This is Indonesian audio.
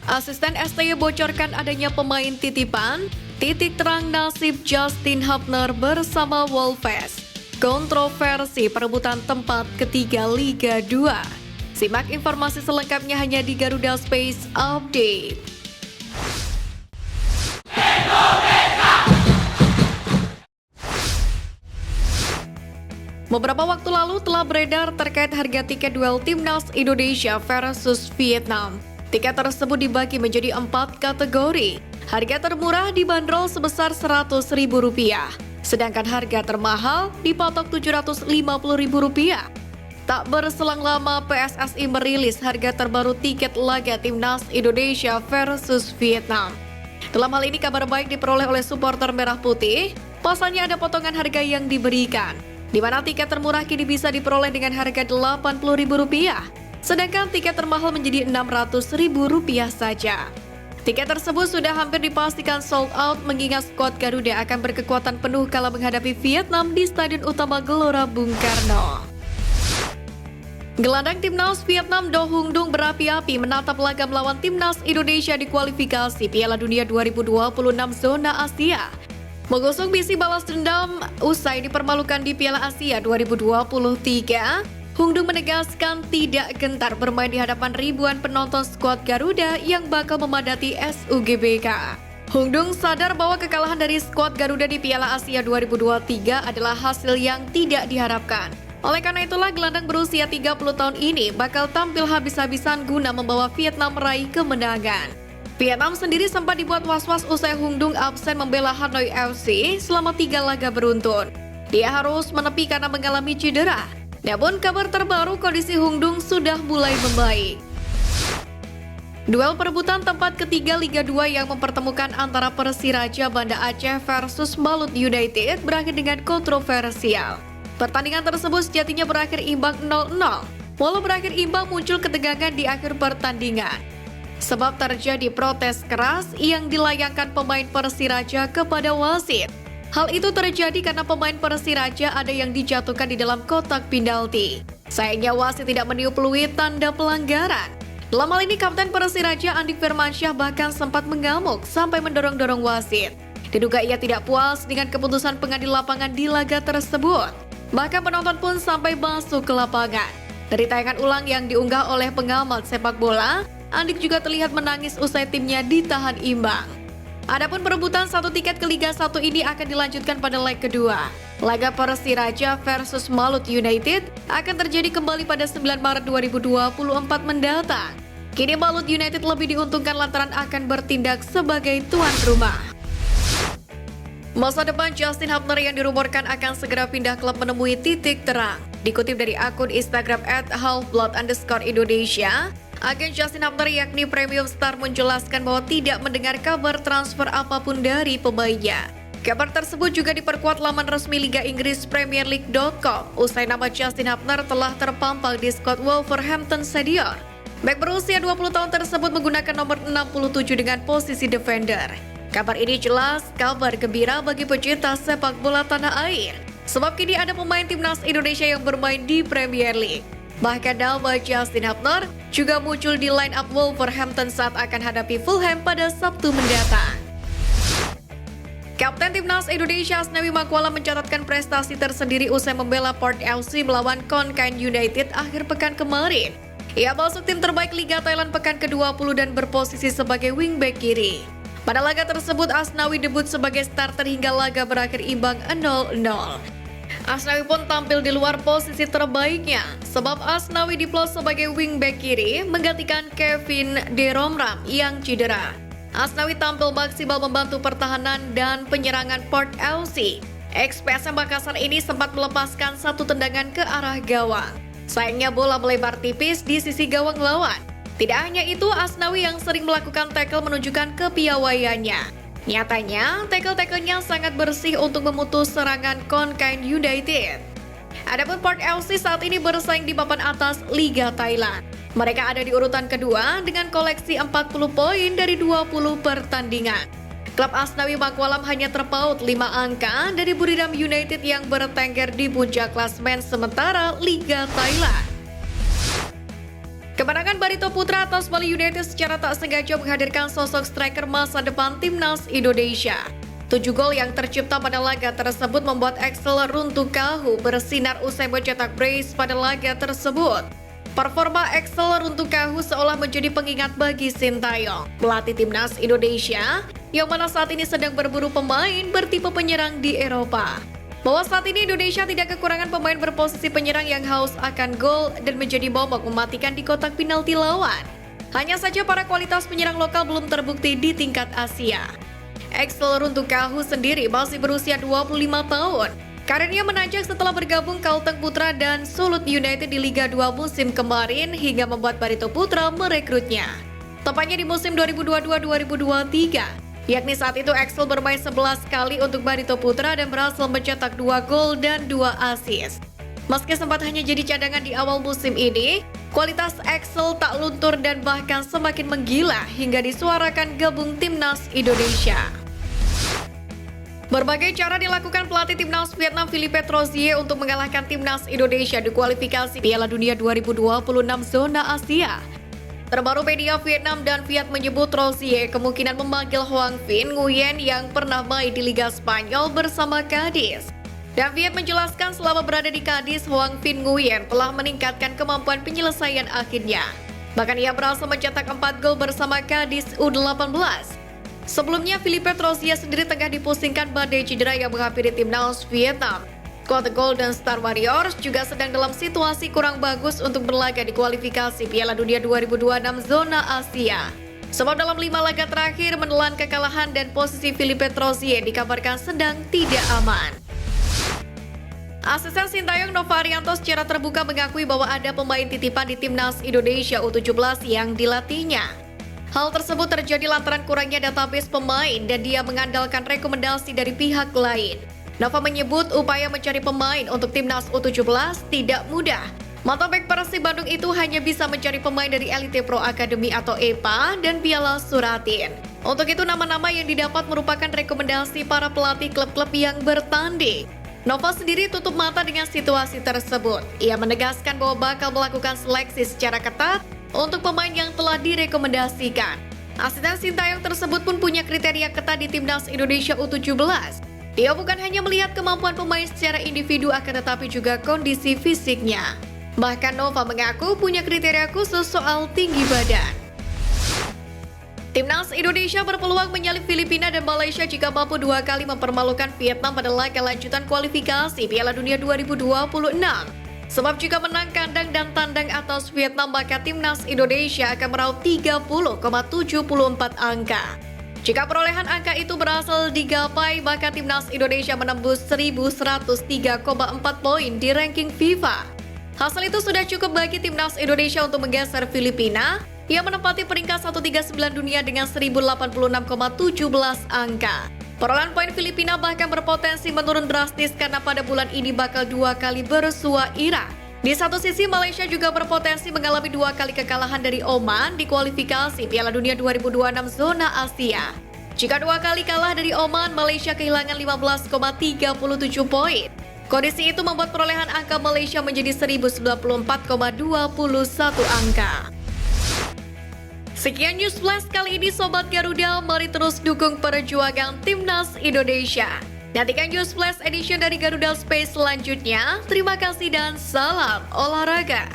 Asisten STY bocorkan adanya pemain titipan, titik terang nasib Justin Hubner bersama Wolves. Kontroversi perebutan tempat ketiga Liga 2. Simak informasi selengkapnya hanya di Garuda Space Update. Beberapa waktu lalu telah beredar terkait harga tiket duel Timnas Indonesia versus Vietnam. Tiket tersebut dibagi menjadi 4 kategori. Harga termurah dibanderol sebesar Rp100.000, sedangkan harga termahal dipatok Rp750.000. Tak berselang lama, PSSI merilis harga terbaru tiket laga Timnas Indonesia versus Vietnam. Dalam hal ini kabar baik diperoleh oleh supporter Merah Putih, pasalnya ada potongan harga yang diberikan, di mana tiket termurah kini bisa diperoleh dengan harga Rp80.000, sedangkan tiket termahal menjadi Rp600.000 saja. Tiket tersebut sudah hampir dipastikan sold out mengingat skuad Garuda akan berkekuatan penuh kala menghadapi Vietnam di Stadion Utama Gelora Bung Karno. Gelandang Timnas Vietnam Do Hung Dung berapi-api menatap laga melawan Timnas Indonesia di kualifikasi Piala Dunia 2026 zona Asia. Mengusung misi balas dendam usai dipermalukan di Piala Asia 2023, Hung Dung menegaskan tidak gentar bermain di hadapan ribuan penonton skuad Garuda yang bakal memadati SUGBK. Hung Dung sadar bahwa kekalahan dari skuad Garuda di Piala Asia 2023 adalah hasil yang tidak diharapkan. Oleh karena itulah gelandang berusia 30 tahun ini bakal tampil habis-habisan guna membawa Vietnam meraih kemenangan. Vietnam sendiri sempat dibuat was-was usai Hung Dung absen membela Hanoi FC selama 3 laga beruntun. Dia harus menepi karena mengalami cedera. Namun kabar terbaru kondisi Hung Dung sudah mulai membaik. Duel perebutan tempat ketiga Liga 2 yang mempertemukan antara Persiraja Banda Aceh versus Malut United berakhir dengan kontroversial. Pertandingan tersebut sejatinya berakhir imbang 0-0. Walau berakhir imbang, muncul ketegangan di akhir pertandingan. Sebab terjadi protes keras yang dilayangkan pemain Persiraja kepada wasit. Hal itu terjadi karena pemain Persiraja ada yang dijatuhkan di dalam kotak penalti. Sayangnya wasit tidak meniup peluit tanda pelanggaran. Dalam hal ini Kapten Persiraja Andik Firmansyah bahkan sempat mengamuk sampai mendorong-dorong wasit. Diduga ia tidak puas dengan keputusan pengadil lapangan di laga tersebut. Bahkan penonton pun sampai masuk ke lapangan. Dari tayangan ulang yang diunggah oleh pengamat sepak bola, Andik juga terlihat menangis usai timnya ditahan imbang. Adapun perebutan satu tiket ke Liga 1 ini akan dilanjutkan pada leg kedua. Laga Persiraja versus Malut United akan terjadi kembali pada 9 Maret 2024 mendatang. Kini Malut United lebih diuntungkan lantaran akan bertindak sebagai tuan rumah. Masa depan Justin Hubner yang dirumorkan akan segera pindah klub menemui titik terang. Dikutip dari akun Instagram @halfblood_Indonesia, agen Justin Hubner yakni Premium Star menjelaskan bahwa tidak mendengar kabar transfer apapun dari pemainnya. Kabar tersebut juga diperkuat laman resmi Liga Inggris PremierLeague.com usai nama Justin Hubner telah terpampang di skuad Wolverhampton Senior. Bek berusia 20 tahun tersebut menggunakan nomor 67 dengan posisi defender. Kabar ini jelas kabar gembira bagi pecinta sepak bola tanah air, sebab kini ada pemain Timnas Indonesia yang bermain di Premier League. Bahkan nama Justin Hubner juga muncul di line-up Wolverhampton saat akan hadapi Fulham pada Sabtu mendatang. Kapten Timnas Indonesia Asnawi Makwala mencatatkan prestasi tersendiri usai membela Port FC melawan Konkan United akhir pekan kemarin. Ia masuk tim terbaik Liga Thailand pekan ke-20 dan berposisi sebagai wingback kiri. Pada laga tersebut, Asnawi debut sebagai starter hingga laga berakhir imbang 0-0. Asnawi pun tampil di luar posisi terbaiknya, sebab Asnawi diplot sebagai wingback kiri menggantikan Kevin De Romram yang cedera. Asnawi tampil maksimal membantu pertahanan dan penyerangan Port FC. Ex-PSM Makassar ini sempat melepaskan satu tendangan ke arah gawang. Sayangnya bola melebar tipis di sisi gawang lawan. Tidak hanya itu, Asnawi yang sering melakukan tackle menunjukkan kepiawaiannya. Nyatanya, tackle-tacklenya sangat bersih untuk memutus serangan Konkan United. Adapun Port FC saat ini bersaing di papan atas Liga Thailand. Mereka ada di urutan kedua dengan koleksi 40 poin dari 20 pertandingan. Klub Asnawi Makwalam hanya terpaut 5 angka dari Buriram United yang bertengger di puncak klasemen sementara Liga Thailand. Kemenangan Barito Putra atas Bali United secara tak sengaja menghadirkan sosok striker masa depan timnas Indonesia. 7 gol yang tercipta pada laga tersebut membuat Axel Runtukahu bersinar usai mencetak brace pada laga tersebut. Performa Axel Runtukahu seolah menjadi pengingat bagi Sintayong, pelatih timnas Indonesia, yang mana saat ini sedang berburu pemain bertipe penyerang di Eropa. Bahwa saat ini Indonesia tidak kekurangan pemain berposisi penyerang yang haus akan gol dan menjadi momok mematikan di kotak penalti lawan. Hanya saja para kualitas penyerang lokal belum terbukti di tingkat Asia. Axel Runtukahu sendiri masih berusia 25 tahun. Karirnya menanjak setelah bergabung Kalteng Putra dan Sulut United di Liga 2 musim kemarin hingga membuat Barito Putra merekrutnya. Tepatnya di musim 2022-2023. Yakni saat itu Axel bermain 11 kali untuk Barito Putra dan berhasil mencetak 2 gol dan 2 assist. Meski sempat hanya jadi cadangan di awal musim ini, kualitas Axel tak luntur dan bahkan semakin menggila hingga disuarakan gabung timnas Indonesia. Berbagai cara dilakukan pelatih timnas Vietnam Philippe Trozier untuk mengalahkan timnas Indonesia di kualifikasi Piala Dunia 2026 zona Asia. Terbaru media Vietnam dan Viet menyebut Trozier kemungkinan memanggil Hoang Vinh Nguyen yang pernah main di Liga Spanyol bersama Cadiz. Dan Viet menjelaskan selama berada di Cadiz, Hoang Vinh Nguyen telah meningkatkan kemampuan penyelesaian akhirnya. Bahkan ia berhasil mencetak 4 gol bersama Cadiz U18. Sebelumnya, Philippe Trozier sendiri tengah dipusingkan badai cedera yang menghampiri timnas Vietnam. Skuad Golden Star Warriors juga sedang dalam situasi kurang bagus untuk berlaga di kualifikasi Piala Dunia 2026 zona Asia. Sebab dalam 5 laga terakhir menelan kekalahan dan posisi Philippe Trozier dikabarkan sedang tidak aman. Asisten Sintayong Nova Arianto secara terbuka mengakui bahwa ada pemain titipan di timnas Indonesia U17 yang dilatihnya. Hal tersebut terjadi lantaran kurangnya database pemain dan dia mengandalkan rekomendasi dari pihak lain. Nova menyebut upaya mencari pemain untuk timnas U17 tidak mudah. Mantan bek Persib Bandung itu hanya bisa mencari pemain dari Elite Pro Academy atau EPA dan Piala Suratin. Untuk itu nama-nama yang didapat merupakan rekomendasi para pelatih klub-klub yang bertanding. Nova sendiri tutup mata dengan situasi tersebut. Ia menegaskan bahwa bakal melakukan seleksi secara ketat untuk pemain yang telah direkomendasikan. Asisten Sintayong tersebut pun punya kriteria ketat di timnas Indonesia U17. Dia bukan hanya melihat kemampuan pemain secara individu akan tetapi juga kondisi fisiknya. Bahkan Nova mengaku punya kriteria khusus soal tinggi badan. Timnas Indonesia berpeluang menyalip Filipina dan Malaysia jika mampu 2 kali mempermalukan Vietnam pada laga lanjutan kualifikasi Piala Dunia 2026. Sebab jika menang kandang dan tandang atas Vietnam, maka timnas Indonesia akan meraup 30,74 angka. Jika perolehan angka itu berhasil digapai, maka timnas Indonesia menembus 1.103,4 poin di ranking FIFA. Hasil itu sudah cukup bagi timnas Indonesia untuk menggeser Filipina yang menempati peringkat 139 dunia dengan 1.086,17 angka. Perolehan poin Filipina bahkan berpotensi menurun drastis karena pada bulan ini bakal 2 kali bersua Irak. Di satu sisi, Malaysia juga berpotensi mengalami 2 kali kekalahan dari Oman di kualifikasi Piala Dunia 2026 zona Asia. Jika 2 kali kalah dari Oman, Malaysia kehilangan 15,37 poin. Kondisi itu membuat perolehan angka Malaysia menjadi 1.094,21 angka. Sekian News Flash kali ini Sobat Garuda, mari terus dukung perjuangan timnas Indonesia. Nantikan News Flash edition dari Garuda Space selanjutnya. Terima kasih dan salam olahraga.